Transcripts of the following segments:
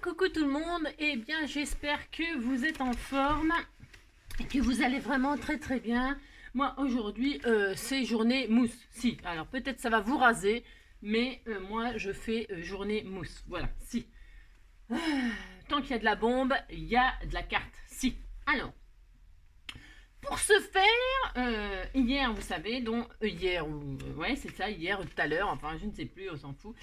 coucou tout le monde, eh bien j'espère que vous êtes en forme et que vous allez vraiment très bien. Moi aujourd'hui c'est journée mousse, si, alors peut-être ça va vous raser, mais moi je fais journée mousse, voilà, si. Ah, tant qu'il y a de la bombe, il y a de la carte, si. Alors, pour ce faire, hier, vous savez, donc hier, ouais, c'est ça, hier ou tout à l'heure, enfin, je ne sais plus, on s'en fout.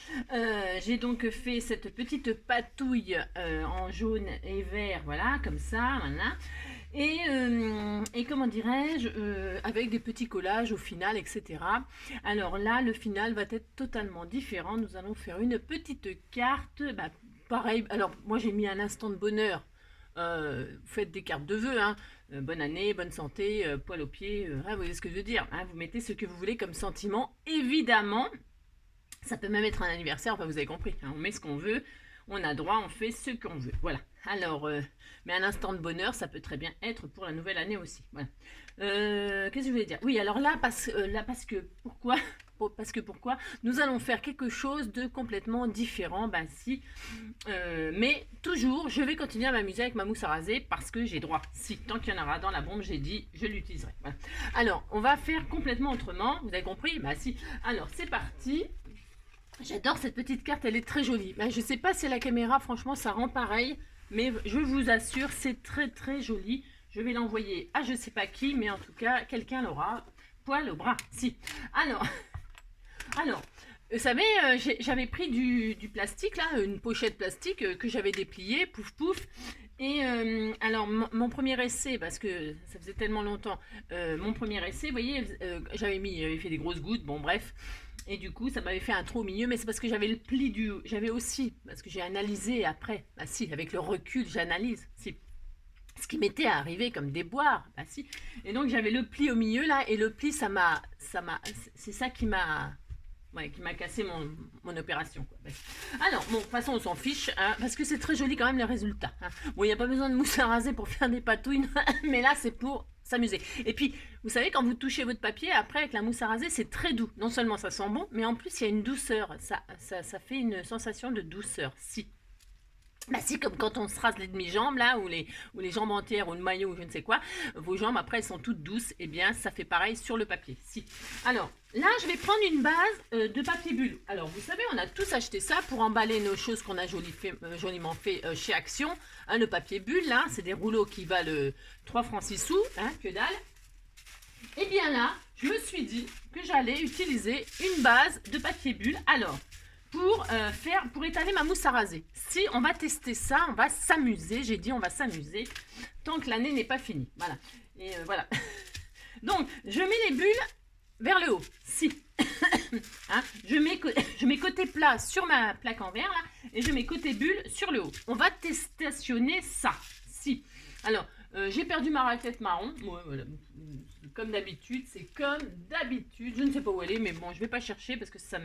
J'ai donc fait cette petite patouille en jaune et vert, voilà, comme ça, voilà. Et comment dirais-je, avec des petits collages au final, etc. Alors là, le final va être totalement différent. Nous allons faire une petite carte, bah, pareil. Alors, moi, j'ai mis un instant de bonheur. Vous faites des cartes de vœux, hein. Bonne année, bonne santé, poil aux pieds, vous voyez ce que je veux dire, hein. Vous mettez ce que vous voulez comme sentiment, évidemment. Ça peut même être un anniversaire, enfin vous avez compris, hein. On met ce qu'on veut, on a droit, on fait ce qu'on veut, voilà. Alors, mais un instant de bonheur, ça peut très bien être pour la nouvelle année aussi, voilà. Qu'est-ce que je voulais dire? Oui, alors là, pourquoi nous allons faire quelque chose de complètement différent, ben si, mais toujours, je vais continuer à m'amuser avec ma mousse à raser parce que j'ai droit. Si, tant qu'il y en aura dans la bombe, j'ai dit, je l'utiliserai. Voilà. Alors, on va faire complètement autrement. Vous avez compris? Bah si. Alors, c'est parti. J'adore cette petite carte, elle est très jolie. Bah, je sais pas si la caméra, franchement, ça rend pareil, mais je vous assure, c'est très joli. Je vais l'envoyer à je sais pas qui, mais en tout cas, quelqu'un l'aura. Poil au bras. Si. Alors, vous savez, j'avais pris du plastique, là, une pochette plastique que j'avais dépliée, pouf pouf. Et alors, mon premier essai, parce que ça faisait tellement longtemps, mon premier essai, vous voyez, j'avais fait des grosses gouttes, bon bref. Et du coup, ça m'avait fait un trou au milieu, mais c'est parce que j'avais le pli j'avais aussi, parce que j'ai analysé après. Bah si, avec le recul, j'analyse, si. Ce qui m'était arrivé comme déboire, bah si. Et donc, j'avais le pli au milieu, là, et le pli, c'est ça qui m'a... Ouais, qui m'a cassé mon opération. Quoi. Alors, bon, de toute façon, on s'en fiche, hein, parce que c'est très joli quand même le résultat. Hein. Bon, il n'y a pas besoin de mousse à raser pour faire des patouilles, mais là, c'est pour s'amuser. Et puis, vous savez, quand vous touchez votre papier, après, avec la mousse à raser, c'est très doux. Non seulement ça sent bon, mais en plus, il y a une douceur. Ça fait une sensation de douceur. Si. Bah si, comme quand on se rase les demi-jambes, là, ou les jambes entières, ou le maillot, ou je ne sais quoi, vos jambes, après, elles sont toutes douces, et bien, ça fait pareil sur le papier. Si. Alors, là, je vais prendre une base de papier bulle. Alors, vous savez, on a tous acheté ça pour emballer nos choses qu'on a joliment fait chez Action. Hein, le papier bulle, là, c'est des rouleaux qui valent 3 francs 6 sous, hein, que dalle. Et bien là, je me suis dit que j'allais utiliser une base de papier bulle. Alors, pour étaler ma mousse à raser. Si on va tester ça, on va s'amuser. J'ai dit on va s'amuser tant que l'année n'est pas finie. Voilà. Et voilà. Donc, je mets les bulles vers le haut. Si. Hein, je mets côté plat sur ma plaque en verre là, et je mets côté bulle sur le haut. On va stationner ça. Si. Alors, j'ai perdu ma raquette marron. Ouais, voilà. Comme d'habitude, c'est comme d'habitude. Je ne sais pas où elle est, mais bon, je vais pas chercher parce que ça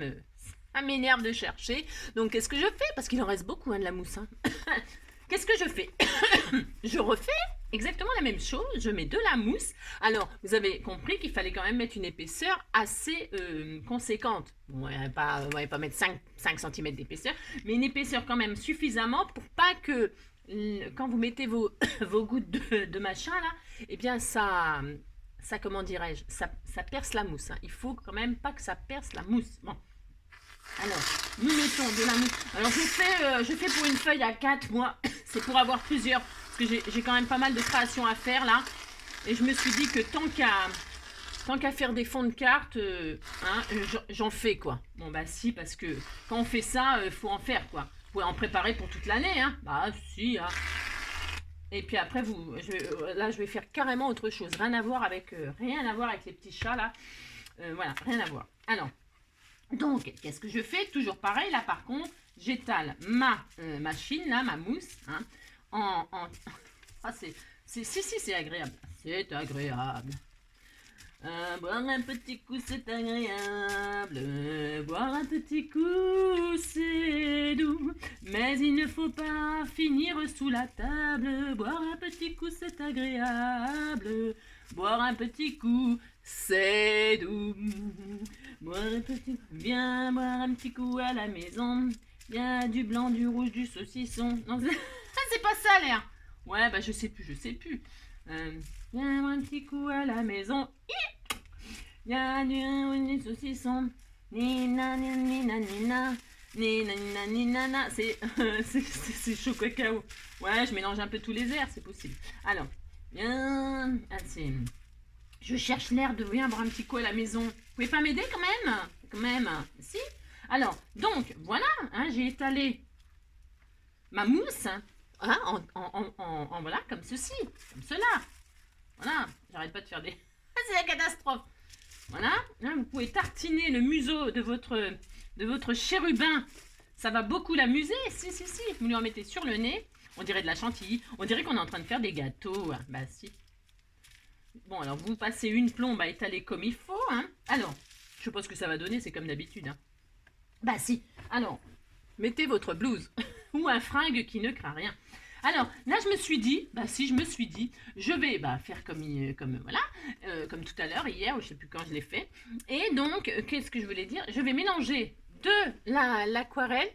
m'énerve de chercher. Donc, qu'est-ce que je fais? Parce qu'il en reste beaucoup, hein, de la mousse. Hein. Qu'est-ce que je fais? Je refais exactement la même chose. Je mets de la mousse. Alors, vous avez compris qu'il fallait quand même mettre une épaisseur assez conséquente. On ne va pas mettre 5 cm d'épaisseur, mais une épaisseur quand même suffisamment pour pas que, quand vous mettez vos gouttes de machin, là, eh bien, ça comment dirais-je, ça perce la mousse. Hein. Il faut quand même pas que ça perce la mousse. Bon. Alors, nous mettons de la mousse. Alors, je fais pour une feuille à 4 mois. C'est pour avoir plusieurs. Parce que j'ai quand même pas mal de créations à faire là. Et je me suis dit que tant qu'à faire des fonds de cartes, hein, j'en fais quoi. Bon, bah si, parce que quand on fait ça, faut en faire quoi. Vous pouvez en préparer pour toute l'année. Hein. Bah si. Hein. Et puis après, là, je vais faire carrément autre chose. Rien à voir avec les petits chats là. Voilà, rien à voir. Alors. Donc, qu'est-ce que je fais? Toujours pareil, là par contre, j'étale ma machine, là, ma mousse, hein, Ah, c'est agréable. C'est agréable. Boire un petit coup, c'est agréable. Boire un petit coup, c'est doux. Mais il ne faut pas finir sous la table. Boire un petit coup, c'est agréable. Boire un petit coup, c'est doux. Boire un petit coup, viens boire un petit coup à la maison. Il y a du blanc, du rouge, du saucisson. Non, c'est pas ça l'air. Ouais, bah je sais plus, je sais plus. Viens un petit coup à la maison. Il y a du saucisson. Nina, nina, nina. Nina, nina, nina, nina. C'est chaud cacao. Ouais, je mélange un peu tous les airs, c'est possible. Alors, viens. Ah, je cherche l'air de viens boire un petit coup à la maison. Vous pouvez pas m'aider quand même? Quand même. Si? Alors, donc, voilà, hein, j'ai étalé ma mousse hein, voilà, comme ceci, comme cela. Voilà, j'arrête pas de faire des... C'est la catastrophe. Voilà, hein, vous pouvez tartiner le museau de votre chérubin. Ça va beaucoup l'amuser. Si, si, si, vous lui en mettez sur le nez. On dirait de la chantilly. On dirait qu'on est en train de faire des gâteaux. Bah si. Bon, alors vous passez une plombe à étaler comme il faut. Hein. Alors, je sais pas ce que ça va donner, c'est comme d'habitude. Hein. Bah si. Alors, mettez votre blouse ou un fringue qui ne craint rien. Alors, là, je me suis dit, je vais faire comme tout à l'heure, hier, ou je sais plus quand je l'ai fait. Et donc, qu'est-ce que je voulais dire? Je vais mélanger de l'aquarelle,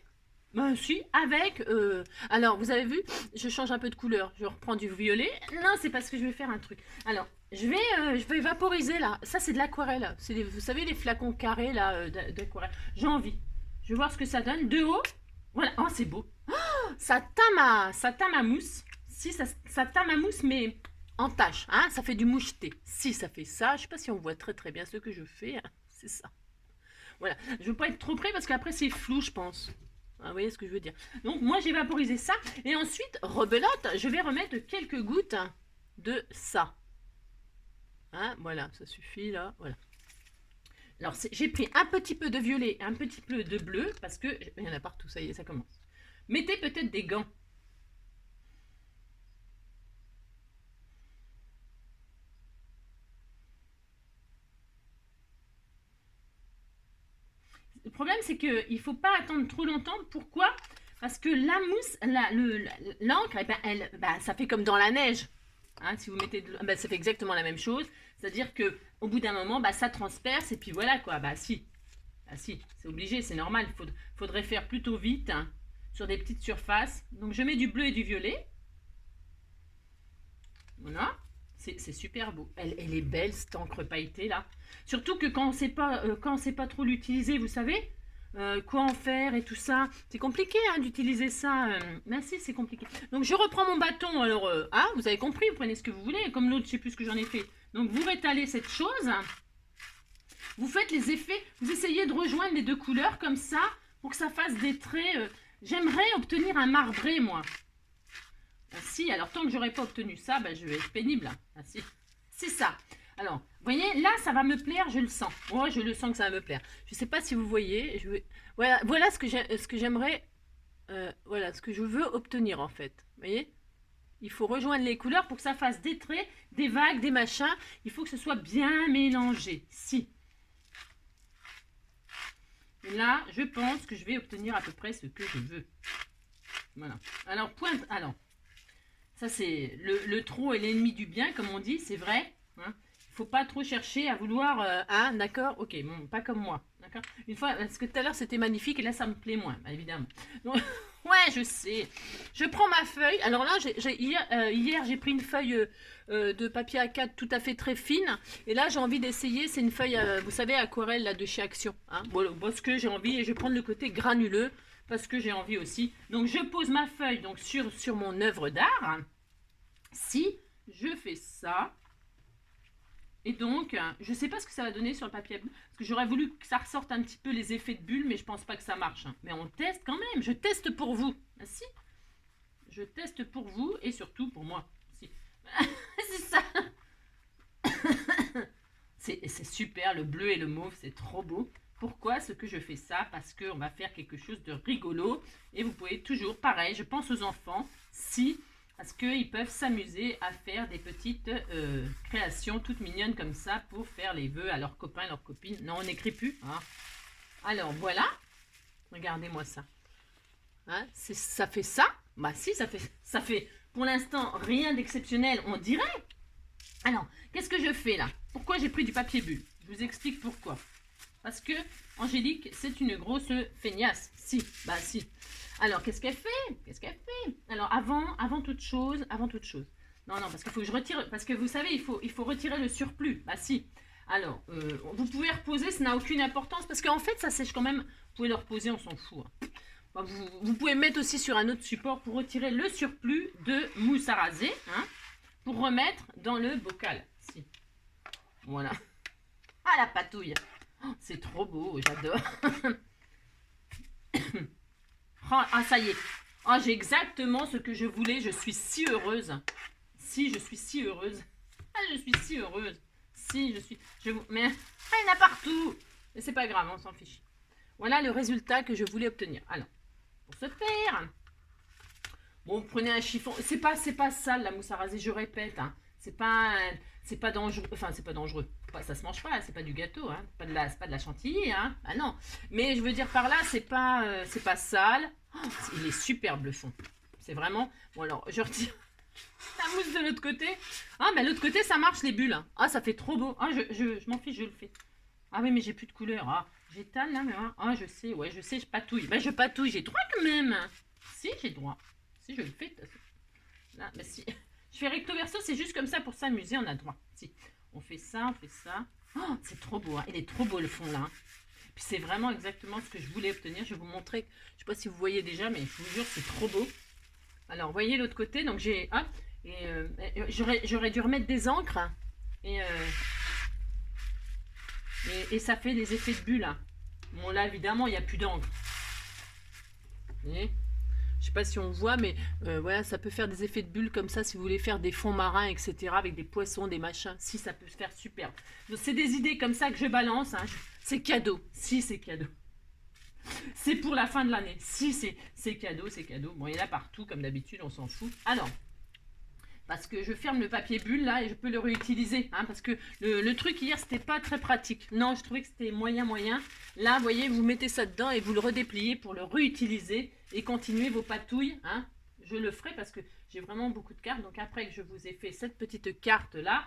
avec... alors, vous avez vu, je change un peu de couleur. Je reprends du violet. Non, c'est parce que je vais faire un truc. Alors, je vais vaporiser, là. Ça, c'est de l'aquarelle. Vous savez, les flacons carrés, là, d'aquarelle. J'ai envie. Je vais voir ce que ça donne. De haut. Voilà. Oh, c'est beau. Oh, ça teint ma mousse. Si, ça teint ma mousse, mais en tache. Hein, ça fait du moucheté. Si, ça fait ça. Je sais pas si on voit très très bien ce que je fais. Hein. C'est ça. Voilà. Je veux pas être trop près parce qu'après, c'est flou, je pense. Ah, vous voyez ce que je veux dire. Donc, moi, j'ai vaporisé ça. Et ensuite, rebelote, je vais remettre quelques gouttes de ça. Hein, voilà, ça suffit, là. Voilà. Alors, j'ai pris un petit peu de violet et un petit peu de bleu, parce que il y en a partout, ça y est, ça commence. Mettez peut-être des gants. Le problème, c'est qu'il ne faut pas attendre trop longtemps. Pourquoi? Parce que la mousse, l'encre, ça fait comme dans la neige. Hein, si vous mettez ça fait exactement la même chose. C'est-à-dire que au bout d'un moment, ça transperce et puis voilà quoi. Si, c'est obligé, c'est normal. Faudrait faire plutôt vite hein, sur des petites surfaces. Donc je mets du bleu et du violet. Voilà, c'est super beau. Elle est belle cette encre pailletée là. Surtout que quand on sait pas trop l'utiliser, vous savez. Quoi en faire et tout ça. C'est compliqué hein, d'utiliser ça. Merci, c'est compliqué. Donc je reprends mon bâton. Alors, vous avez compris, vous prenez ce que vous voulez. Comme l'autre, je sais plus ce que j'en ai fait. Donc vous rétalez cette chose. Vous faites les effets. Vous essayez de rejoindre les deux couleurs comme ça pour que ça fasse des traits. J'aimerais obtenir un marbré, moi. Si, alors tant que j'aurais pas obtenu ça, je vais être pénible. Hein. Si, c'est ça. Alors, vous voyez, là, ça va me plaire, je le sens. Moi, je le sens que ça va me plaire. Je ne sais pas si vous voyez. Voilà ce que j'aimerais, voilà, ce que je veux obtenir, en fait. Vous voyez? Il faut rejoindre les couleurs pour que ça fasse des traits, des vagues, des machins. Il faut que ce soit bien mélangé. Si. Et là, je pense que je vais obtenir à peu près ce que je veux. Voilà. Alors, pointe. Alors, ça, c'est le trop est l'ennemi du bien, comme on dit, c'est vrai. Hein. Faut pas trop chercher à vouloir... d'accord, ok, bon, pas comme moi, d'accord. Une fois, parce que tout à l'heure c'était magnifique et là ça me plaît moins, évidemment. Donc, ouais, je sais. Je prends ma feuille. Alors là, hier j'ai pris une feuille de papier A4 tout à fait très fine. Et là j'ai envie d'essayer, c'est une feuille, vous savez, aquarelle là, de chez Action. Hein, parce que j'ai envie et je vais prendre le côté granuleux parce que j'ai envie aussi. Donc je pose ma feuille donc, sur mon œuvre d'art. Si je fais ça... Et donc, je ne sais pas ce que ça va donner sur le papier parce que j'aurais voulu que ça ressorte un petit peu les effets de bulles, mais je pense pas que ça marche. Hein. Mais on teste quand même, je teste pour vous. Ah, si, je teste pour vous et surtout pour moi. Si. C'est ça. C'est super, le bleu et le mauve, c'est trop beau. Pourquoi est-ce que je fais ça? Parce qu'on va faire quelque chose de rigolo. Et vous pouvez toujours, pareil, je pense aux enfants, parce qu'ils peuvent s'amuser à faire des petites créations toutes mignonnes comme ça pour faire les vœux à leurs copains, leurs copines. Non, on n'écrit plus. Hein. Alors, voilà. Regardez-moi ça. Hein, ça fait ça. Si, ça fait pour l'instant rien d'exceptionnel, on dirait. Alors, qu'est-ce que je fais là? Pourquoi j'ai pris du papier bulle? Je vous explique pourquoi. Parce que Angélique, c'est une grosse feignasse. Si, bah si. Alors, qu'est-ce qu'elle fait? Qu'est-ce qu'elle fait? Alors, avant toute chose. Non, non, parce qu'il faut que je retire. Parce que vous savez, il faut retirer le surplus. Bah si. Alors, vous pouvez reposer, ça n'a aucune importance. Parce qu'en fait, ça sèche quand même. Vous pouvez le reposer, on s'en fout. Hein. Enfin, vous pouvez mettre aussi sur un autre support pour retirer le surplus de mousse à raser. Hein, pour remettre dans le bocal. Si. Voilà. Ah, la patouille. Oh, c'est trop beau, j'adore. Oh, ah, ça y est. Oh, j'ai exactement ce que je voulais. Je suis si heureuse. Si, je suis si heureuse. Ah, je suis si heureuse. Si, je suis... Mais ah, il y en a partout. Mais c'est pas grave, on s'en fiche. Voilà le résultat que je voulais obtenir. Alors, pour ce faire... Bon, prenez un chiffon. C'est pas sale, la mousse à raser, je répète. Hein. C'est pas dangereux. Enfin, c'est pas dangereux. Ça se mange pas, c'est pas du gâteau. Hein. C'est pas de la chantilly. Hein. Ah non. Mais je veux dire par là, c'est pas sale. Oh, il est superbe le fond. C'est vraiment... Bon alors, je retire la mousse de l'autre côté. Ah, mais l'autre côté, ça marche les bulles. Ah, ça fait trop beau. Ah, je m'en fiche, je le fais. Ah oui, mais j'ai plus de couleur. Ah, j'étale là, mais... Ah, je sais, ouais, je sais, je patouille. Ben, je patouille, j'ai droit quand même. Si, j'ai droit. Si, je le fais. Là, ben si. Je fais recto verso, c'est juste comme ça pour s'amuser, on a droit. Si, on fait ça, on fait ça. Oh, c'est trop beau. Hein. Il est trop beau le fond là. Hein. Puis c'est vraiment exactement ce que je voulais obtenir. Je vais vous montrer. Je ne sais pas si vous voyez déjà, mais je vous jure, c'est trop beau. Alors, vous voyez l'autre côté. Donc, j'ai... Hop. Et j'aurais dû remettre des encres. Et ça fait des effets de bulles. Hein. Bon, là, évidemment, il n'y a plus d'encre. Vous voyez ? Je sais pas si on voit, mais voilà, ça peut faire des effets de bulles comme ça si vous voulez faire des fonds marins, etc. Avec des poissons, des machins. Si, ça peut se faire super. Donc, c'est des idées comme ça que je balance. Hein. C'est cadeau. Si, c'est cadeau. C'est pour la fin de l'année. Si, c'est cadeau, c'est cadeau. Bon, il y en a partout, comme d'habitude, on s'en fout. Alors, parce que je ferme le papier bulle, là, et je peux le réutiliser. Hein, parce que le truc hier, c'était pas très pratique. Non, je trouvais que c'était moyen. Là, vous voyez, vous mettez ça dedans et vous le redépliez pour le réutiliser et continuer vos patouilles. Hein. Je le ferai parce que j'ai vraiment beaucoup de cartes. Donc, après que je vous ai fait cette petite carte-là,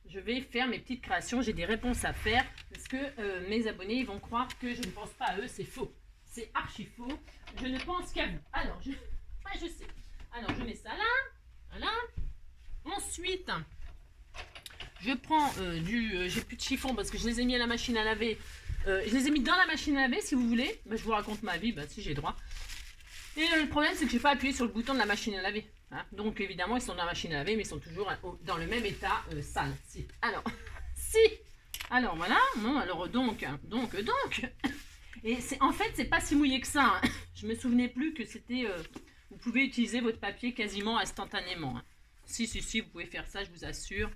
je vais faire mes petites créations. J'ai des réponses à faire parce que mes abonnés ils vont croire que je ne pense pas à eux. C'est faux. C'est archi faux. Je ne pense qu'à vous. Alors, je sais. Alors, je mets ça là. Voilà. Ensuite, je prends j'ai plus de chiffon parce que je les ai mis à la machine à laver. Je les ai mis dans la machine à laver si vous voulez. Ben, je vous raconte ma vie, si j'ai droit. Et le problème, c'est que j'ai pas appuyé sur le bouton de la machine à laver. Hein. Donc, évidemment, ils sont dans la machine à laver, mais ils sont toujours dans le même état sale. Si. Alors, si. Alors, voilà. Bon, alors, donc. Et en fait, c'est pas si mouillé que ça. Hein. Je me souvenais plus que c'était... vous pouvez utiliser votre papier quasiment instantanément. Hein. Si, vous pouvez faire ça, je vous assure.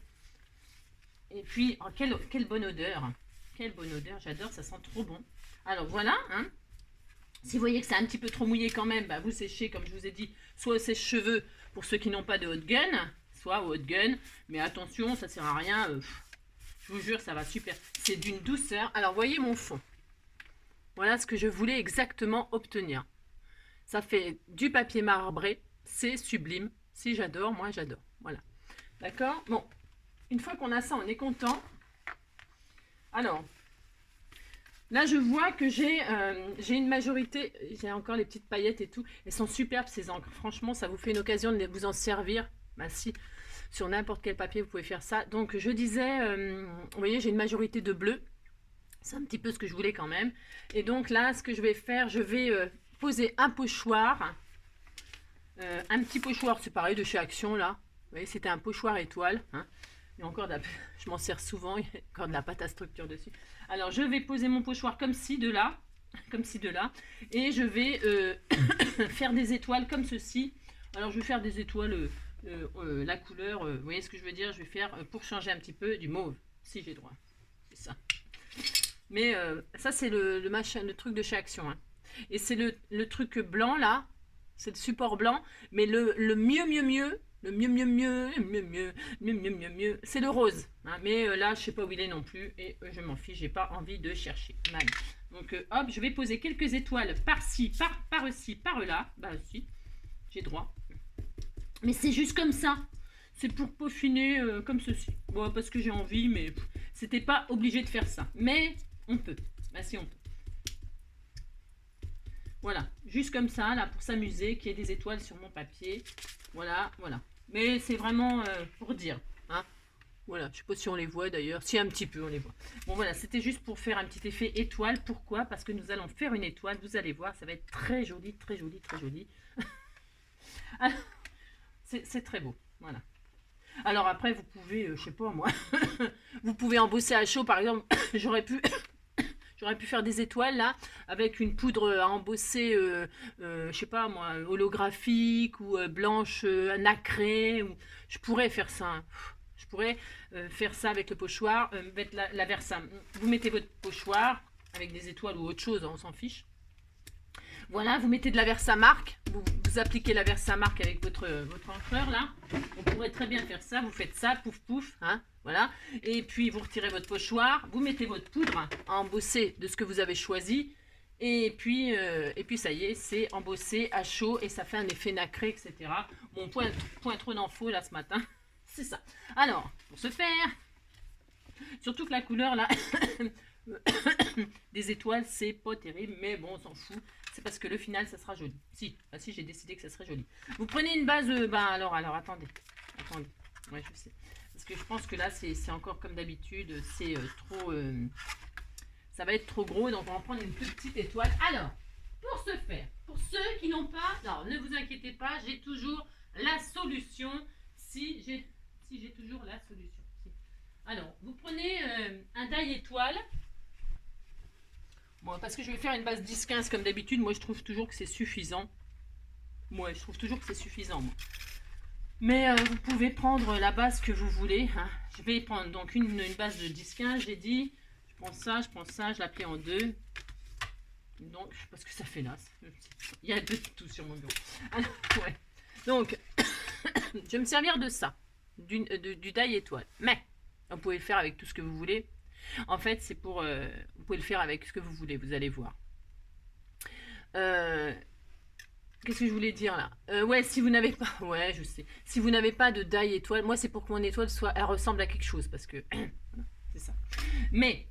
Et puis, oh, quelle bonne odeur. Quelle bonne odeur, j'adore, ça sent trop bon. Alors, voilà. Hein. Si vous voyez que c'est un petit peu trop mouillé quand même, bah, vous séchez, comme je vous ai dit, soit au sèche-cheveux pour ceux qui n'ont pas de hot gun, soit au hot gun. Mais attention, ça ne sert à rien. Je vous jure, ça va super. C'est d'une douceur. Alors, voyez mon fond. Voilà ce que je voulais exactement obtenir. Ça fait du papier marbré. C'est sublime. Si j'adore, moi j'adore. Voilà. D'accord? Bon. Une fois qu'on a ça, on est content. Alors, là je vois que j'ai une majorité. J'ai encore les petites paillettes et tout. Elles sont superbes ces encres. Franchement, ça vous fait une occasion de vous en servir. Bah si, sur n'importe quel papier, vous pouvez faire ça. Donc je disais, vous voyez, j'ai une majorité de bleu. C'est un petit peu ce que je voulais quand même. Et donc là, ce que je vais faire, je vais poser un pochoir. Un petit pochoir, c'est pareil de chez Action là. Vous voyez, c'était un pochoir étoile. Hein. Il y a encore je m'en sers souvent, il y a encore de la pâte à structure dessus. Alors je vais poser mon pochoir comme ci, de là. Et je vais faire des étoiles comme ceci. Alors je vais faire des étoiles, la couleur, vous voyez ce que je veux dire? Je vais faire, pour changer un petit peu, du mauve. Si j'ai droit. C'est ça. Mais ça c'est le truc de chez Action. Hein. Et c'est le truc blanc là. C'est le support blanc, mais le mieux, c'est le rose. Hein, mais là, je sais pas où il est non plus, et je m'en fiche, j'ai pas envie de chercher. Mal. Donc, hop, je vais poser quelques étoiles par-ci, par-ci, par-là. Bah, si, j'ai droit. Mais c'est juste comme ça. C'est pour peaufiner comme ceci. Bon, parce que j'ai envie, mais c'était pas obligé de faire ça. Mais on peut. Bah si on peut. Voilà, juste comme ça, là, pour s'amuser, qu'il y ait des étoiles sur mon papier. Voilà, voilà. Mais c'est vraiment pour dire, hein. Voilà, je sais pas si on les voit d'ailleurs. Si, un petit peu, on les voit. Bon, voilà, c'était juste pour faire un petit effet étoile. Pourquoi? Parce que nous allons faire une étoile. Vous allez voir, ça va être très joli, très joli, très joli. C'est très beau, voilà. Alors après, vous pouvez, je sais pas moi, vous pouvez embosser à chaud, par exemple. J'aurais pu faire des étoiles là, avec une poudre à embosser, je sais pas moi, holographique ou blanche nacrée. Ou... Je pourrais faire ça. Hein. Je pourrais faire ça avec le pochoir, mettre la Versa. Vous mettez votre pochoir avec des étoiles ou autre chose, on s'en fiche. Voilà, vous mettez de la Versamark, vous appliquez la Versamark avec votre encreur là. On pourrait très bien faire ça, vous faites ça, pouf pouf, hein, voilà. Et puis vous retirez votre pochoir, vous mettez votre poudre à embosser de ce que vous avez choisi. Et puis ça y est, c'est embossé à chaud et ça fait un effet nacré, etc. Bon, point trop d'infos là ce matin, c'est ça. Alors, pour ce faire, surtout que la couleur là des étoiles, c'est pas terrible, mais bon, on s'en fout. C'est parce que le final, ça sera joli. Si, ah si, j'ai décidé que ça serait joli. Vous prenez une base, alors, attendez. Ouais, je sais. Parce que je pense que là, c'est encore comme d'habitude, c'est trop... ça va être trop gros, donc on va en prendre une plus petite étoile. Alors, pour ce faire, pour ceux qui n'ont pas... Non, ne vous inquiétez pas, j'ai toujours la solution. Si j'ai toujours la solution. Si. Alors, vous prenez un die étoile. Bon, parce que je vais faire une base 10-15 comme d'habitude, moi je trouve toujours que c'est suffisant. Moi, je trouve toujours que c'est suffisant. Moi. Mais vous pouvez prendre la base que vous voulez. Hein. Je vais prendre donc une base de 10-15, j'ai dit. Je prends ça, je la plie en deux. Donc, parce que ça fait là. Il y a de tout sur mon bureau. Alors, ouais. Donc, je vais me servir de ça, du die étoile. Mais, vous pouvez le faire avec tout ce que vous voulez. En fait, c'est pour... vous pouvez le faire avec ce que vous voulez, vous allez voir. Qu'est-ce que je voulais dire là? Ouais, si vous n'avez pas... Ouais, je sais. Si vous n'avez pas de die étoile, moi c'est pour que mon étoile elle ressemble à quelque chose, parce que... c'est ça. Mais,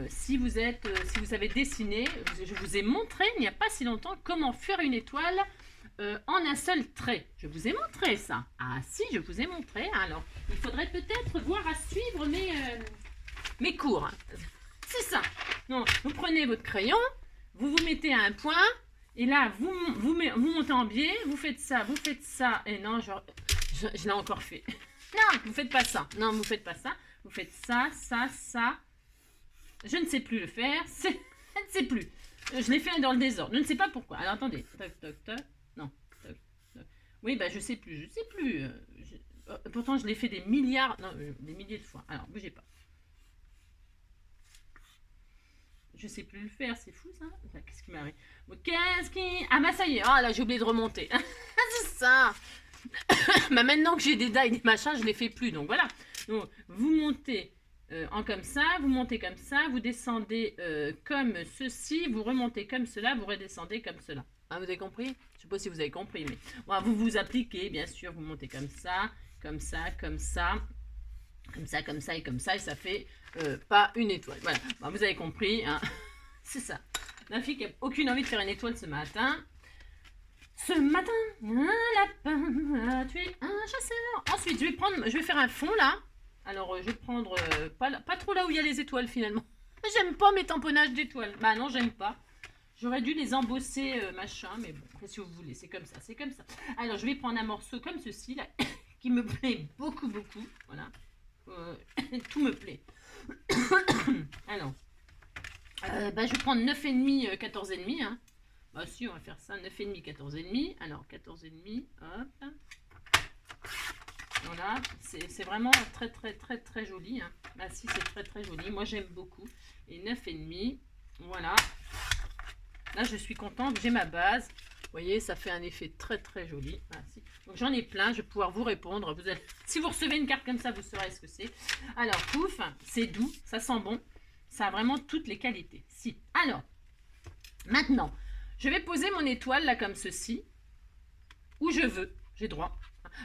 si vous avez dessiné, je vous ai montré, il n'y a pas si longtemps, comment faire une étoile en un seul trait. Je vous ai montré ça. Ah si, je vous ai montré. Alors, il faudrait peut-être voir à suivre mes cours. Hein. C'est ça. Non, vous prenez votre crayon, vous mettez à un point, et là, vous montez en biais, vous faites ça, et non, je l'ai encore fait. Non, vous faites pas ça. Non, vous faites pas ça. Vous faites ça, ça, ça. Je ne sais plus le faire. Je ne sais plus. Je l'ai fait dans le désordre. Je ne sais pas pourquoi. Alors, attendez. Toc, toc, toc. Non. Toc, toc. Oui, bah, je sais plus. Pourtant, je l'ai fait des milliards, non, des milliers de fois. Alors, bougez pas. Je sais plus le faire, c'est fou ça. Qu'est-ce qui m'arrive? Ah bah ça y est, ah là j'ai oublié de remonter. C'est ça. Bah maintenant que j'ai des die, des machins, je les fais plus. Donc voilà. Donc, vous montez en comme ça, vous montez comme ça, vous descendez comme ceci, vous remontez comme cela, vous redescendez comme cela. Ah, vous avez compris? Je sais pas si vous avez compris, mais bon, vous appliquez, bien sûr, vous montez comme ça, comme ça, comme ça. Comme ça, comme ça et comme ça, et ça fait pas une étoile. Voilà, bon, vous avez compris, hein. C'est ça. Ma fille qui n'a aucune envie de faire une étoile ce matin. Ce matin, un lapin a tué un chasseur. Ensuite, je vais faire un fond là. Alors, je vais prendre pas trop là où il y a les étoiles finalement. J'aime pas mes tamponnages d'étoiles. Bah non, j'aime pas. J'aurais dû les embosser machin, mais bon, qu'est-ce que vous voulez, c'est comme ça, c'est comme ça. Alors, je vais prendre un morceau comme ceci là, qui me plaît beaucoup, beaucoup. Voilà. Tout me plaît. Alors, bah, je vais prendre 9,5, 14,5. Hein. Bah si, on va faire ça, 9,5, 14,5. Alors, 14,5, hop. Voilà, c'est vraiment très, très, très, très joli. Hein. Bah si, c'est très, très joli. Moi, j'aime beaucoup. Et 9,5, voilà. Là, je suis contente, j'ai ma base. Vous voyez, ça fait un effet très très joli. Ah, si. Donc j'en ai plein, je vais pouvoir vous répondre. Si vous recevez une carte comme ça, vous saurez ce que c'est. Alors, pouf, c'est doux, ça sent bon. Ça a vraiment toutes les qualités. Si. Alors, maintenant, je vais poser mon étoile là comme ceci. Où je veux, j'ai droit.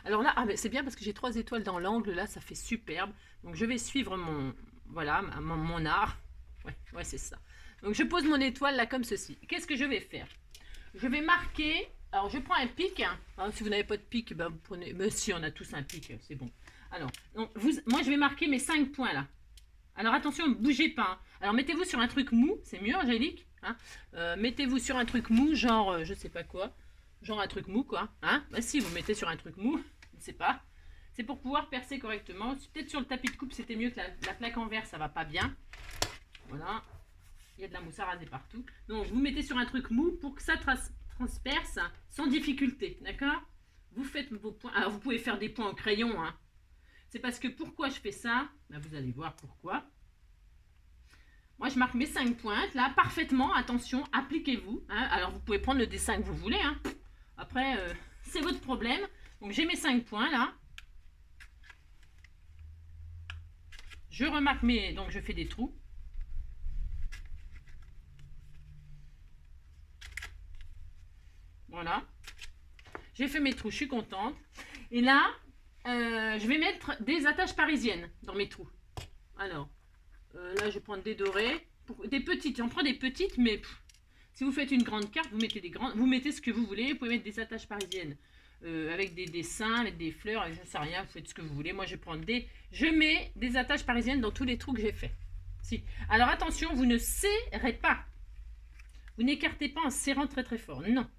Alors là, ah, c'est bien parce que j'ai 3 étoiles dans l'angle, là, ça fait superbe. Donc je vais suivre mon art. Ouais, c'est ça. Donc je pose mon étoile là comme ceci. Qu'est-ce que je vais faire? Je vais marquer, alors je prends un pic. Alors, si vous n'avez pas de pic, ben, vous prenez, mais si on a tous un pic, c'est bon. Alors, donc, moi je vais marquer mes 5 points là. Alors attention, ne bougez pas. Hein. Alors mettez-vous sur un truc mou, c'est mieux Angélique. Hein. Mettez-vous sur un truc mou, genre je sais pas quoi. Genre un truc mou quoi. Hein. Bah si, vous mettez sur un truc mou, je ne sais pas. C'est pour pouvoir percer correctement. Peut-être sur le tapis de coupe c'était mieux que la plaque en verre, ça va pas bien. Voilà. Il y a de la mousse à raser partout. Donc vous mettez sur un truc mou pour que ça transperce sans difficulté. D'accord? Vous faites vos points. Alors vous pouvez faire des points au crayon. Hein. C'est parce que pourquoi je fais ça? Ben, vous allez voir pourquoi. Moi, je marque mes 5 pointes, là, parfaitement. Attention, appliquez-vous. Hein. Alors, vous pouvez prendre le dessin que vous voulez. Hein. Après, c'est votre problème. Donc, j'ai mes 5 points, là. Je remarque mes... Donc, je fais des trous. Voilà. J'ai fait mes trous, je suis contente. Et là... je vais mettre des attaches parisiennes dans mes trous. Alors, là, je vais prendre des dorés. Des petites, j'en prends des petites, mais si vous faites une grande carte, vous mettez des grandes. Vous mettez ce que vous voulez. Vous pouvez mettre des attaches parisiennes avec des dessins, avec des fleurs, je ne sais rien. Vous faites ce que vous voulez. Moi, je vais prendre des... Je mets des attaches parisiennes dans tous les trous que j'ai faits. Si. Alors, attention, vous ne serrez pas. Vous n'écartez pas en serrant très très fort. Non.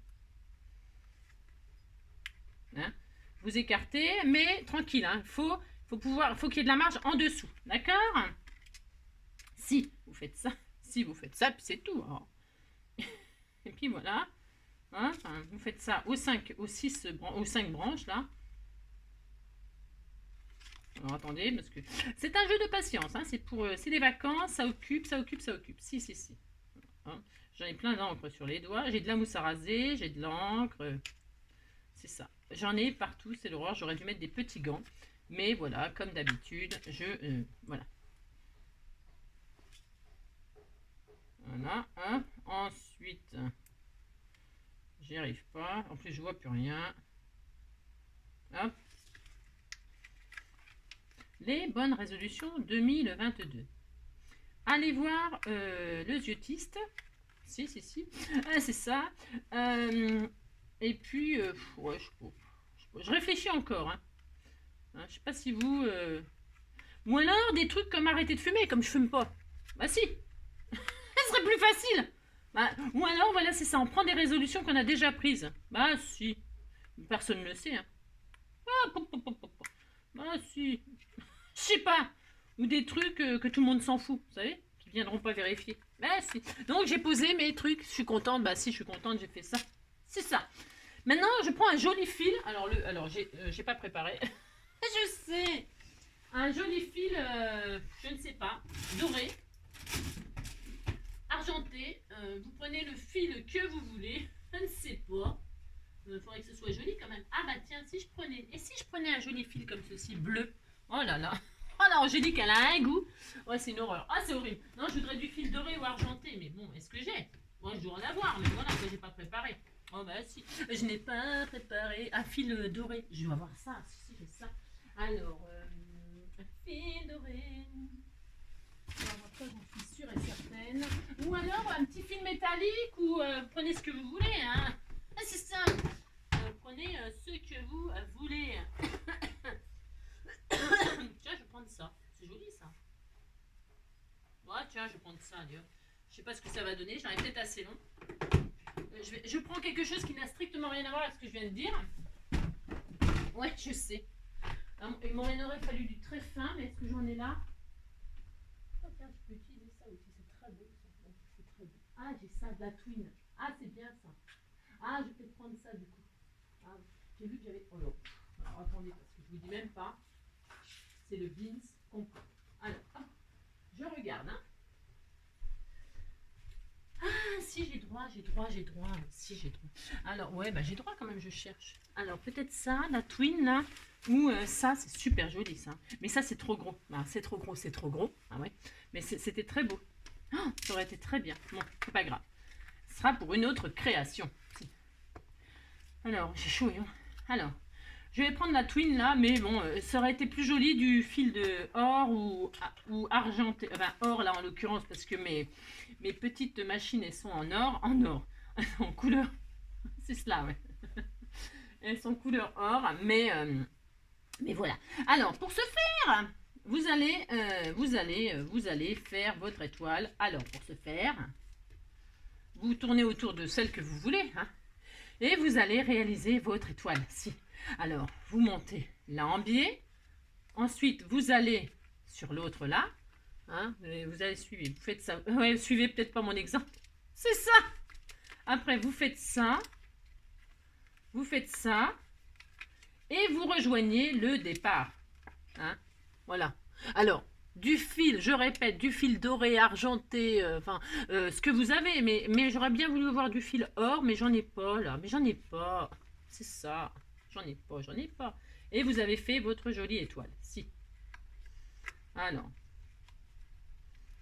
Hein? Vous écartez, mais tranquille, hein. Faut qu'il y ait de la marge en dessous, d'accord? Si vous faites ça, puis c'est tout. Alors. Et puis voilà, hein, enfin, vous faites ça aux 5 branches là. Alors attendez, parce que c'est un jeu de patience, hein, c'est des vacances, ça occupe. Si. Hein, j'en ai plein d'encre sur les doigts, j'ai de la mousse à raser, j'ai de l'encre, c'est ça. J'en ai partout, c'est l'horreur. J'aurais dû mettre des petits gants. Mais voilà, comme d'habitude, voilà. Voilà. Hein. Ensuite, j'y arrive pas. En plus, je vois plus rien. Hop. Les bonnes résolutions 2022. Allez voir le ziotiste. Si. Ah, c'est ça. Et puis, ouais, je réfléchis encore. Hein. Je sais pas si vous... Ou alors des trucs comme arrêter de fumer, comme je fume pas. Bah si. Ce serait plus facile. Bah, ou alors, voilà, c'est ça. On prend des résolutions qu'on a déjà prises. Bah si. Personne ne le sait. Hein. Bah si. Je sais pas. Ou des trucs que tout le monde s'en fout. Vous savez, qui viendront pas vérifier. Bah si. Donc j'ai posé mes trucs. Je suis contente. Bah si, je suis contente. J'ai fait ça. C'est ça. Maintenant, je prends un joli fil. Alors j'ai pas préparé. Je sais. Un joli fil, je ne sais pas, doré, argenté. Vous prenez le fil que vous voulez. Je ne sais pas. Il faudrait que ce soit joli quand même. Ah bah tiens, si je prenais un joli fil comme ceci, bleu. Oh là là. Oh là, Angélique, elle a un goût. Oh, c'est une horreur. Ah, c'est horrible. Non, je voudrais du fil doré ou argenté. Mais bon, est-ce que j'ai? Moi, je dois en avoir, mais voilà, que j'ai pas préparé. Oh bah si, je n'ai pas préparé un fil doré. Je dois avoir ça, si j'ai ça. Alors, un fil doré. Alors après, j'en suis sûre et certaine. Ou alors un petit fil métallique ou prenez ce que vous voulez. Hein. C'est ça. Prenez ce que vous voulez. Tiens, je vais prendre ça. C'est joli ça. Ouais, tiens, je vais prendre ça. Dieu. Je sais pas ce que ça va donner. J'en ai peut-être assez long. Je prends quelque chose qui n'a strictement rien à voir avec ce que je viens de dire. Ouais, je sais. Il m'en aurait fallu du très fin, mais est-ce que j'en ai là? Oh, tiens, je peux utiliser ça aussi, c'est très beau. C'est très beau. Ah, j'ai ça, de la twin. Ah, c'est bien ça. Ah, je vais peut-être prendre ça du coup. Ah, j'ai vu que j'avais... Oh non. Alors, attendez, parce que je vous dis même pas. C'est le Beans complet. Alors, hop, je regarde. Hein. Ah, si, j'ai droit. Si, j'ai droit. Alors, ouais, bah j'ai droit quand même, je cherche. Alors, peut-être ça, la twin, là. Ou ça, c'est super joli, ça. Mais ça, c'est trop gros. Ah, c'est trop gros. Ah ouais. Mais c'était très beau. Oh, ça aurait été très bien. Bon, c'est pas grave. Ce sera pour une autre création. Alors, j'ai chaud, hein. Alors, Je vais prendre la twin là, mais bon, ça aurait été plus joli du fil de or ou argenté. Enfin, or là en l'occurrence, parce que mes petites machines, elles sont en or, en couleur. C'est cela, ouais. Elles sont couleur or, mais voilà. Alors, pour ce faire, vous allez faire votre étoile. Alors, pour ce faire, vous tournez autour de celle que vous voulez, hein, et vous allez réaliser votre étoile. Si. Alors, vous montez là en biais. Ensuite, vous allez sur l'autre là. Hein, vous allez suivre. Vous faites ça. Ouais, suivez peut-être pas mon exemple. C'est ça. Après, vous faites ça. Vous faites ça. Et vous rejoignez le départ. Hein, voilà. Alors, du fil, je répète, du fil doré, argenté, ce que vous avez. Mais j'aurais bien voulu avoir du fil or, mais j'en ai pas là. Mais j'en ai pas. C'est ça. J'en ai pas. Et vous avez fait votre jolie étoile. Si. Alors.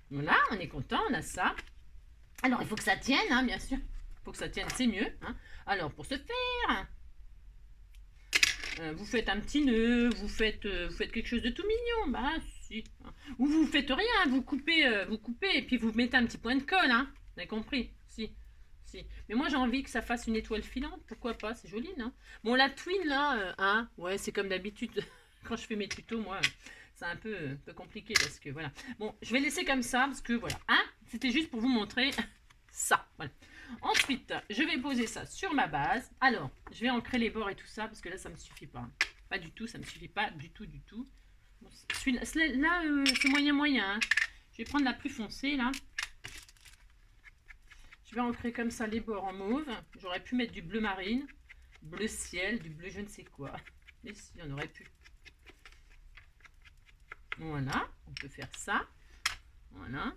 Voilà, on est content, on a ça. Alors, il faut que ça tienne, hein, bien sûr. Il faut que ça tienne, c'est mieux. Hein. Alors, pour ce faire, vous faites un petit nœud, vous faites quelque chose de tout mignon. Bah, si. Hein. Ou vous faites rien, vous coupez et puis vous mettez un petit point de colle. Hein. Vous avez compris? Si. Si. Mais moi, j'ai envie que ça fasse une étoile filante. Pourquoi pas? C'est joli, non? Bon, la twin, là, hein, ouais, c'est comme d'habitude. Quand je fais mes tutos, moi, c'est un peu compliqué parce que, voilà. Bon, je vais laisser comme ça parce que, voilà. Hein, c'était juste pour vous montrer ça. Voilà. Ensuite, je vais poser ça sur ma base. Alors, je vais ancrer les bords et tout ça parce que là, ça ne me suffit pas. Pas du tout, ça ne me suffit pas du tout, du tout. Bon, là, c'est moyen. Hein. Je vais prendre la plus foncée, là. Je vais ancrer comme ça les bords en mauve. J'aurais pu mettre du bleu marine, bleu ciel, du bleu je ne sais quoi. Mais si, on aurait pu. Voilà, on peut faire ça. Voilà.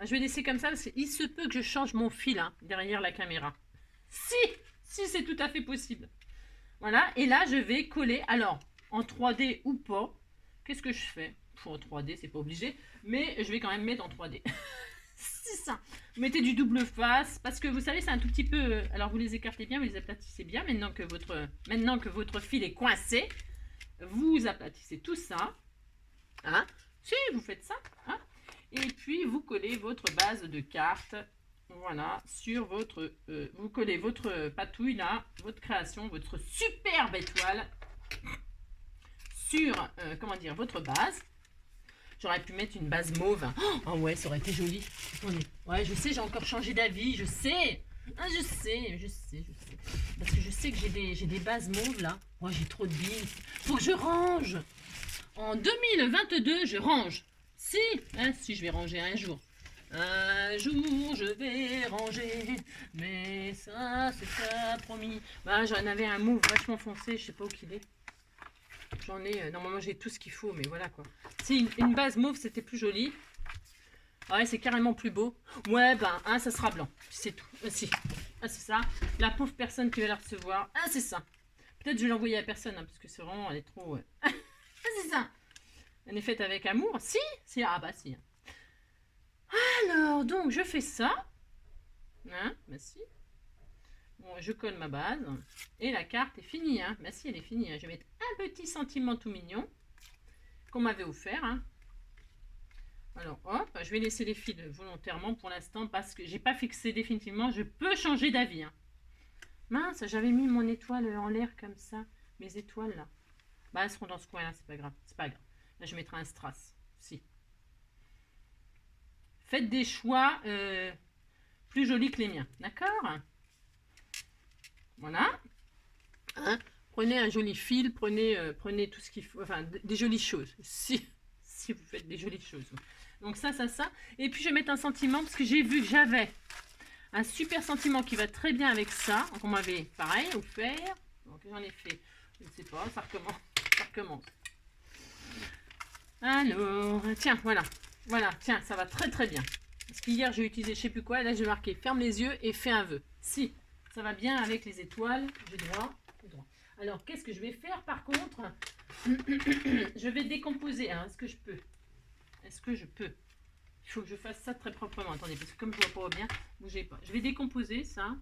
Je vais laisser comme ça parce qu'il se peut que je change mon fil hein, derrière la caméra. Si c'est tout à fait possible. Voilà, et là je vais coller. Alors, en 3D ou pas, qu'est-ce que je fais? En 3D, c'est pas obligé, mais je vais quand même mettre en 3D. C'est ça. Vous mettez du double face, parce que vous savez, c'est un tout petit peu... Alors, vous les écartez bien, vous les aplatissez bien. Maintenant que votre fil est coincé, vous aplatissez tout ça. Hein? Si, vous faites ça. Hein? Et puis, vous collez votre base de carte. Voilà, sur votre... vous collez votre patouille, là, votre création, votre superbe étoile sur, comment dire, votre base. J'aurais pu mettre une base mauve. Oh ouais, ça aurait été joli. Attendez. Ouais, je sais, j'ai encore changé d'avis. Je sais. Ah, je sais. Parce que je sais que j'ai des bases mauves là. Moi, j'ai trop de billes. Faut que je range. En 2022, je range. Si. Hein, si, je vais ranger un jour. Un jour, je vais ranger. Mais ça, c'est pas promis. Bah, j'en avais un mauve vachement foncé. Je sais pas où qu'il est. J'en ai, normalement j'ai tout ce qu'il faut, mais voilà quoi. Si une base mauve c'était plus joli. Ouais, c'est carrément plus beau. Ouais, ben, hein, ça sera blanc. C'est tout. Si. Ah, c'est ça. La pauvre personne qui va la recevoir. Ah, c'est ça. Peut-être je vais l'envoyer à personne, hein, parce que c'est vraiment, elle est trop. Ah, c'est ça. Elle est faite avec amour. Si. Si. Ah, bah, si. Alors, donc, je fais ça. Hein, bah, si. Bon, je colle ma base et la carte est finie. Hein. Bah si, elle est finie. Hein. Je vais mettre un petit sentiment tout mignon qu'on m'avait offert. Hein. Alors, hop, je vais laisser les fils volontairement pour l'instant parce que j'ai pas fixé définitivement. Je peux changer d'avis. Hein. Mince, j'avais mis mon étoile en l'air comme ça. Mes étoiles là. Bah, elles seront dans ce coin-là, c'est pas grave. C'est pas grave. Là, je mettrai un strass. Si. Faites des choix plus jolis que les miens. D'accord ? Voilà. Hein, prenez un joli fil, prenez tout ce qu'il faut, enfin des jolies choses. Si vous faites des jolies choses. Donc ça. Et puis je vais mettre un sentiment parce que j'ai vu que j'avais un super sentiment qui va très bien avec ça. Donc on m'avait pareil offert. Donc j'en ai fait, je ne sais pas, ça recommence. Alors, tiens, voilà. Voilà, tiens, ça va très très bien. Parce qu'hier j'ai utilisé je sais plus quoi, et là j'ai marqué ferme les yeux et fais un vœu. Si. Ça va bien avec les étoiles. J'ai droit. Alors, qu'est-ce que je vais faire par contre? Je vais décomposer. Hein. Est-ce que je peux? Il faut que je fasse ça très proprement. Attendez, parce que comme je ne vois pas bien, bougez pas. Je vais décomposer ça.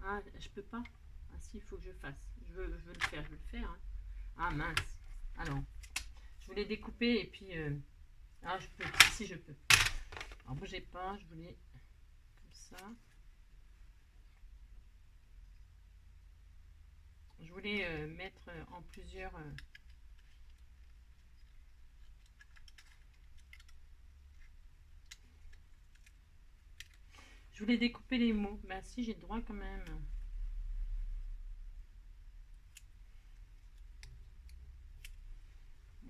Ah, je peux pas. Ah, si, il faut que je fasse. Je veux le faire, je veux le faire. Hein. Ah mince. Alors, je voulais découper et puis... ah, je peux, si je peux. Alors, bougez pas, je voulais comme ça. Je voulais mettre en plusieurs... Je voulais découper les mots. Bah si, j'ai le droit quand même.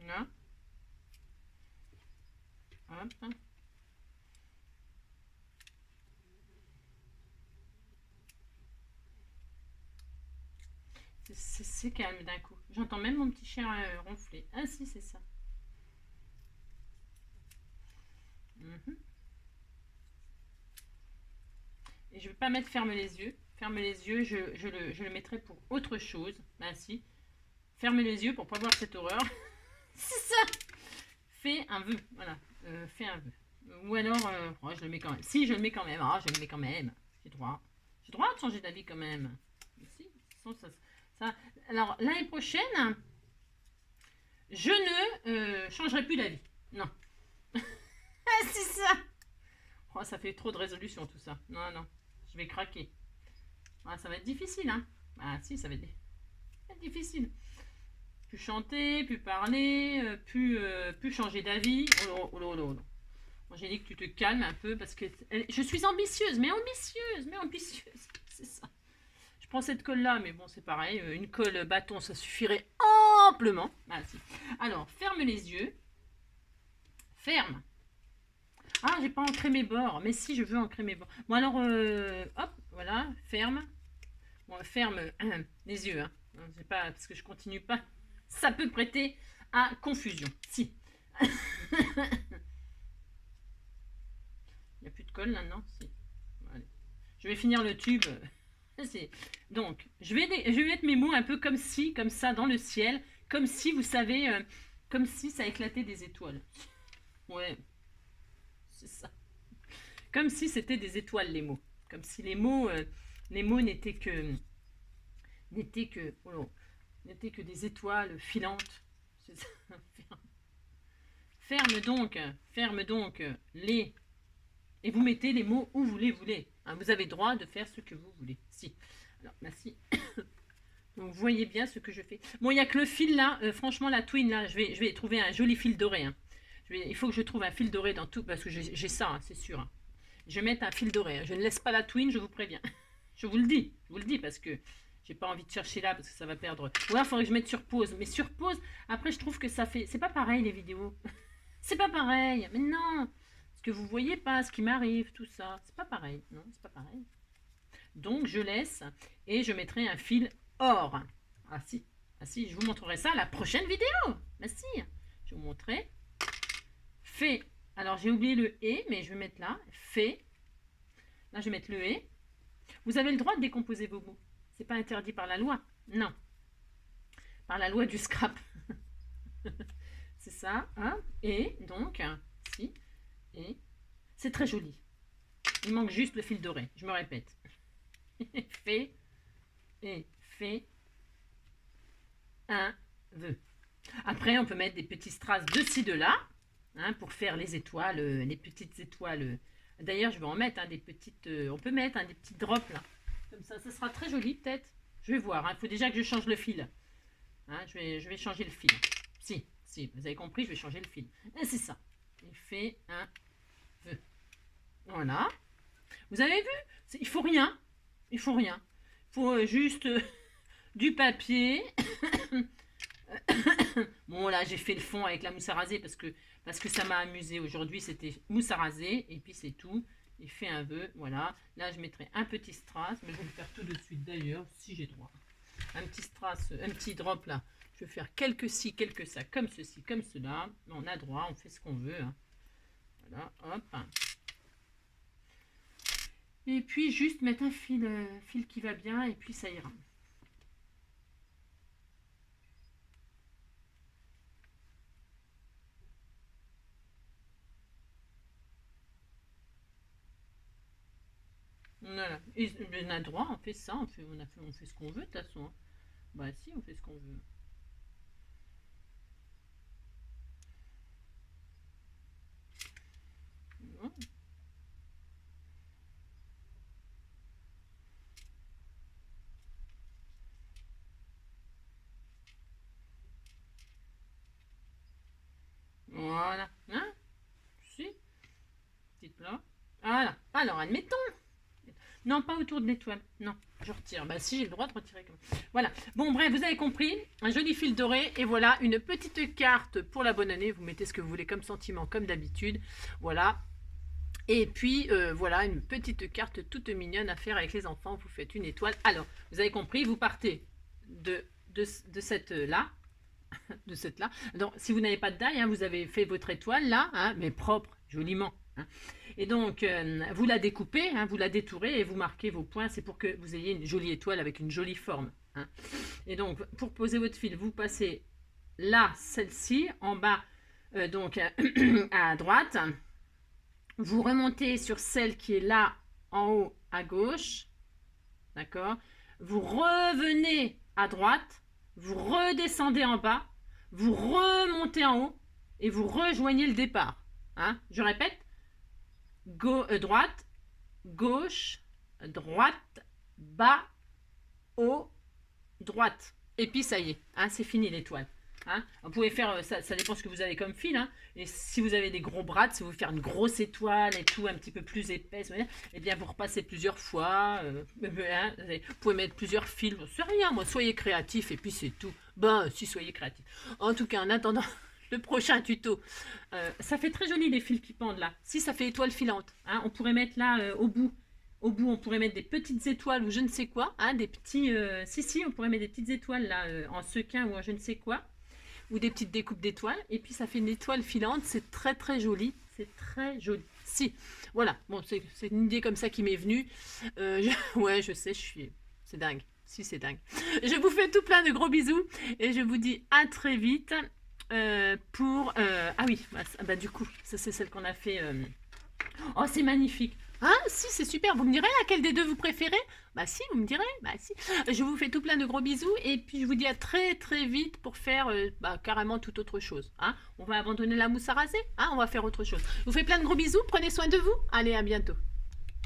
Là. Hop. C'est calme d'un coup. J'entends même mon petit chien ronfler. Ah si, c'est ça. Et je ne vais pas mettre ferme les yeux. Ferme les yeux, je le mettrai pour autre chose. Ah si. Ferme les yeux pour pas voir cette horreur. C'est ça. Fais un vœu. Voilà. Fais un vœu. Ou alors, oh, je le mets quand même. Si, je le mets quand même. Ah, je le mets quand même. J'ai droit. J'ai droit de changer d'avis quand même. Si, ça. Alors, l'année prochaine, je ne changerai plus d'avis. Non. Ah, c'est ça. Oh, ça fait trop de résolution tout ça. Non, non. Je vais craquer. Ah, ça va être difficile, hein. Ah, si, ça va être difficile. Plus chanter, plus parler, plus changer d'avis. Oh là, oh là, oh là. Angélique, tu te calmes un peu parce que je suis ambitieuse, mais ambitieuse. C'est ça. Je prends cette colle-là, mais bon, c'est pareil. Une colle bâton, ça suffirait amplement. Ah, si. Alors, ferme les yeux. Ferme. Ah, j'ai pas ancré mes bords. Mais si, je veux ancrer mes bords. Bon, alors, hop, voilà, ferme. Bon, ferme les yeux. Hein. C'est pas, parce que je continue pas. Ça peut prêter à confusion. Si. Il n'y a plus de colle là, non? Si. Allez. Je vais finir le tube. Donc, je vais mettre mes mots un peu comme si, comme ça, dans le ciel. Comme si, vous savez, comme si ça éclatait des étoiles. Ouais. C'est ça. Comme si c'était des étoiles, les mots. Comme si les mots n'étaient que... n'étaient que des étoiles filantes. C'est ça. Ferme donc les... Et vous mettez les mots où vous les voulez. Hein, vous avez droit de faire ce que vous voulez. Si. Alors, merci. Donc, vous voyez bien ce que je fais. Bon, il n'y a que le fil là. Franchement, la twine là, je vais trouver un joli fil doré. Hein. Il faut que je trouve un fil doré dans tout, parce que j'ai ça, hein, c'est sûr. Hein. Je vais mettre un fil doré. Hein. Je ne laisse pas la twine, je vous préviens. Je vous le dis, parce que j'ai pas envie de chercher là, parce que ça va perdre. Ou alors, il faudrait que je mette sur pause. Mais sur pause, après, je trouve que ça fait... C'est pas pareil, les vidéos. C'est pas pareil. Mais non. Parce que vous voyez pas ce qui m'arrive, tout ça. C'est pas pareil. Non, c'est pas pareil. Donc, je laisse et je mettrai un fil or. Ah si, je vous montrerai ça à la prochaine vidéo. Merci. Je vous montrerai. Fait. Alors, j'ai oublié le et, mais je vais mettre là. Fait. Là, je vais mettre le et. Vous avez le droit de décomposer vos mots. C'est pas interdit par la loi. Non. Par la loi du scrap. C'est ça. Hein. Et donc, si. Et. C'est très joli. Il manque juste le fil doré. Je me répète. Fait. Et fait. Un vœu. Après, on peut mettre des petits strass de ci, de là. Hein, pour faire les étoiles, les petites étoiles. D'ailleurs, je vais en mettre des petites... on peut mettre des petits drops là. Comme ça sera très joli peut-être. Je vais voir. Il faut déjà que je change le fil. Hein, je vais changer le fil. Si, vous avez compris, je vais changer le fil. Et c'est ça. Il fait un vœu. Voilà. Vous avez vu? Il faut rien. Il faut juste du papier. Bon, là, j'ai fait le fond avec la mousse à raser parce que ça m'a amusé aujourd'hui. C'était mousse à raser et puis c'est tout. Il fait un vœu, voilà. Là, je mettrai un petit strass, mais je vais le faire tout de suite d'ailleurs, si j'ai droit. Un petit strass, un petit drop là. Je vais faire quelques ci, quelques ça, comme ceci, comme cela. On a droit, on fait ce qu'on veut. Hein. Voilà, hop. Et puis, juste mettre un fil qui va bien et puis ça ira. Voilà. On a droit, on fait ça, on fait ce qu'on veut de toute façon, hein. Bah si, on fait ce qu'on veut. Voilà. Hein? Si, petite là. Voilà. Alors, admettons. Non, pas autour de l'étoile. Non, je retire. Bah si, j'ai le droit de retirer. Voilà. Bon, bref, vous avez compris. Un joli fil doré. Et voilà, une petite carte pour la bonne année. Vous mettez ce que vous voulez comme sentiment, comme d'habitude. Voilà. Et puis, voilà, une petite carte toute mignonne à faire avec les enfants. Vous faites une étoile. Alors, vous avez compris, vous partez de cette là. De cette là. Donc, si vous n'avez pas de die, hein, vous avez fait votre étoile là, hein, mais propre, joliment. Hein. Et donc, vous la découpez, hein, vous la détourez et vous marquez vos points. C'est pour que vous ayez une jolie étoile avec une jolie forme. Hein. Et donc, pour poser votre fil, vous passez là, celle-ci, en bas, donc à droite. Vous remontez sur celle qui est là, en haut, à gauche. D'accord? Vous revenez à droite. Vous redescendez en bas. Vous remontez en haut. Et vous rejoignez le départ. Hein? Je répète. Droite, gauche, droite, bas, haut, droite. Et puis ça y est, hein, c'est fini l'étoile. Hein, vous pouvez faire, ça dépend ce que vous avez comme fil. Hein, et si vous avez des gros bras, si vous voulez faire une grosse étoile et tout, un petit peu plus épaisse, eh bien vous repassez plusieurs fois. Hein, vous pouvez mettre plusieurs fils. C'est rien, moi, soyez créatif et puis c'est tout. Ben, si, soyez créatif. En tout cas, en attendant le prochain tuto, ça fait très joli les fils qui pendent là. Si ça fait étoile filante, hein, on pourrait mettre là au bout. Au bout, on pourrait mettre des petites étoiles ou je ne sais quoi. Hein, des petits. Si, on pourrait mettre des petites étoiles là en sequin ou en je ne sais quoi. Ou des petites découpes d'étoiles. Et puis ça fait une étoile filante. C'est très très joli. C'est très joli. Si. Voilà. Bon, c'est une idée comme ça qui m'est venue. Ouais, je sais, c'est dingue. Si, c'est dingue. Je vous fais tout plein de gros bisous. Et je vous dis à très vite. Pour... ah oui, bah, du coup, ça c'est celle qu'on a fait... Oh, c'est magnifique. Hein, si, c'est super. Vous me direz laquelle des deux vous préférez? Bah si, vous me direz. Bah si. Je vous fais tout plein de gros bisous. Et puis, je vous dis à très très vite pour faire carrément toute autre chose. Hein, on va abandonner la mousse à raser. Hein, on va faire autre chose. Je vous fais plein de gros bisous. Prenez soin de vous. Allez, à bientôt.